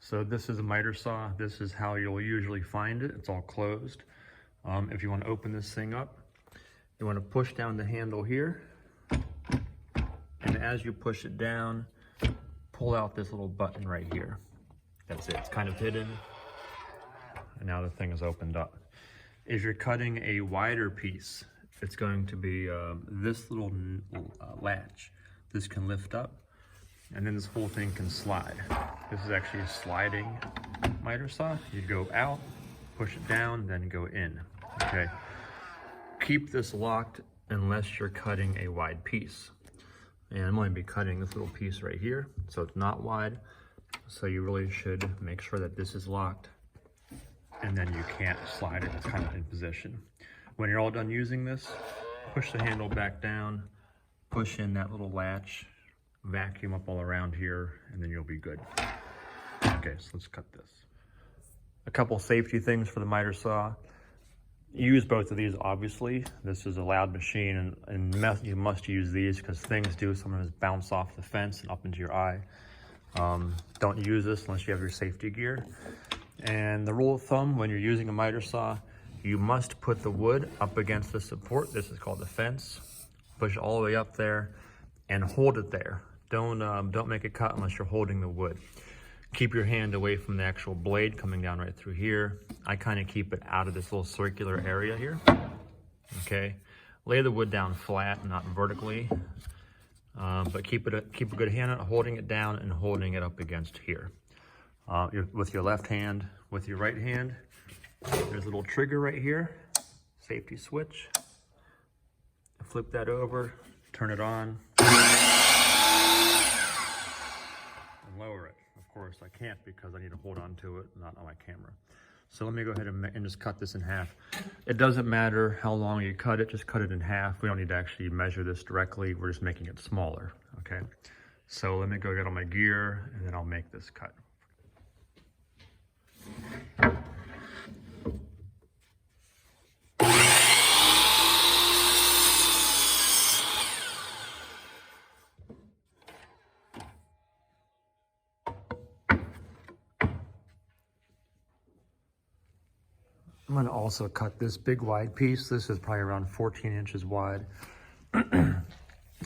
So this is a miter saw. This is how you'll usually find it. It's all closed. If you want to open this thing up, you want to push down the handle here. And as you push it down, pull out this little button right here. That's it. It's kind of hidden. And now the thing is opened up. If you're cutting a wider piece, it's going to be this little latch. This can lift up, and then this whole thing can slide. This is actually a sliding miter saw. You go out, push it down, then go in, okay? Keep this locked unless you're cutting a wide piece. And I'm going to be cutting this little piece right here, so it's not wide. So you really should make sure that this is locked, and then you can't slide it. It's kind of in position. When you're all done using this, push the handle back down, push in that little latch, vacuum up all around here, and then you'll be good. Okay, so let's cut this. A couple safety things for the miter saw. Use both of these, obviously. This is a loud machine, and you must use these because things do sometimes bounce off the fence and up into your eye. Don't use this unless you have your safety gear. And the rule of thumb when you're using a miter saw, you must put the wood up against the support. This is called the fence. Push all the way up there and hold it there. Don't make a cut unless you're holding the wood. Keep your hand away from the actual blade coming down right through here. I kind of keep it out of this little circular area here. Okay, lay the wood down flat, not vertically, but keep a good hand on holding it down and holding it up against here. With your left hand, with your right hand, there's a little trigger right here, safety switch. Flip that over, turn it on, and lower it. Of course, I can't because I need to hold on to it, not on my camera. So let me go ahead and just cut this in half. It doesn't matter how long you cut it, just cut it in half. We don't need to actually measure this directly. We're just making it smaller, okay? So let me go get on my gear and then I'll make this cut. I'm going to also cut this big wide piece. This is probably around 14 inches wide.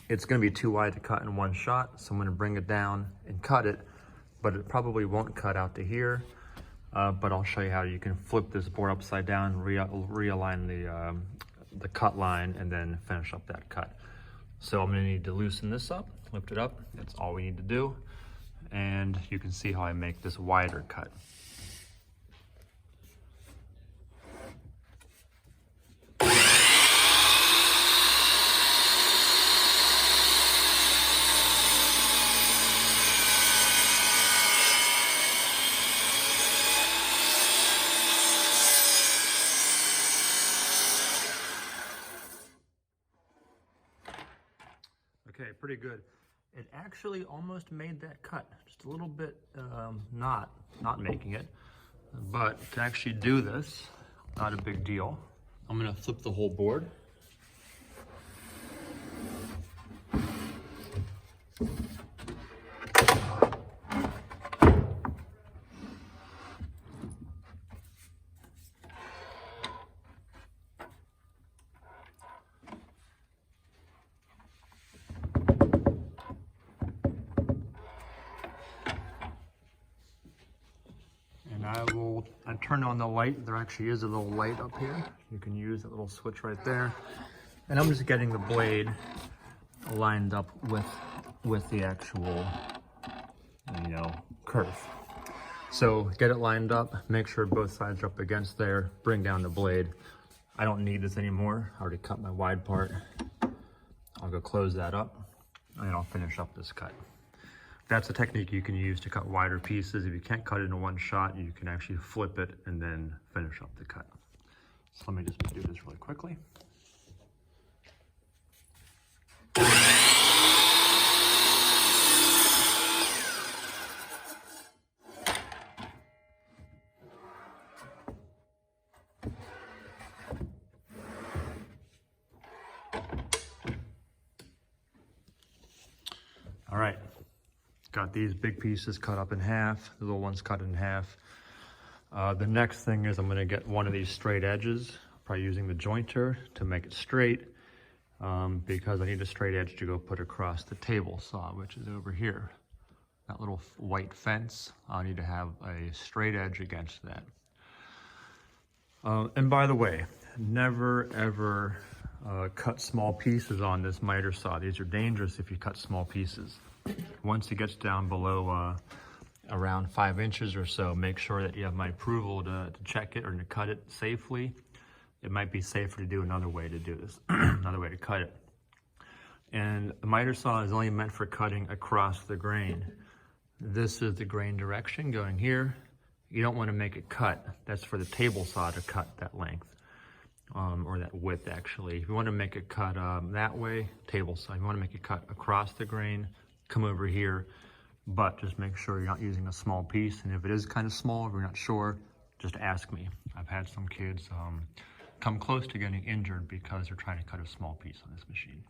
It's going to be too wide to cut in one shot, so I'm going to bring it down and cut it, but it probably won't cut out to here. But I'll show you how you can flip this board upside down, realign the cut line, and then finish up that cut. So I'm going to need to loosen this up, lift it up. That's all we need to do. And you can see how I make this wider cut. Okay, pretty good. It actually almost made that cut, just a little bit not making it, but to actually do this, not a big deal. I'm gonna flip the whole board. I turned on the light. There actually is a little light up here. You can use that little switch right there. And I'm just getting the blade lined up with the actual, curve. So get it lined up, make sure both sides are up against there, bring down the blade. I don't need this anymore. I already cut my wide part. I'll go close that up and I'll finish up this cut. That's a technique you can use to cut wider pieces. If you can't cut it in one shot, you can actually flip it and then finish up the cut. So let me just do this really quickly. All right. Got these big pieces cut up in half, the little ones cut in half. The next thing is I'm gonna get one of these straight edges, probably using the jointer to make it straight, because I need a straight edge to go put across the table saw, which is over here. That little white fence, I need to have a straight edge against that. And by the way, never ever cut small pieces on this miter saw. These are dangerous if you cut small pieces. Once it gets down below around 5 inches or so, make sure that you have my approval to check it or to cut it safely. It might be safer to do another way to do this, another way to cut it. And the miter saw is only meant for cutting across the grain. This is the grain direction going here. You don't want to make it cut. That's for the table saw to cut that length, or that width actually. If you want to make it cut that way, table saw. If you want to make it cut across the grain, come over here, but just make sure you're not using a small piece. And if it is kind of small, if you're not sure, just ask me. I've had some kids come close to getting injured because they're trying to cut a small piece on this machine.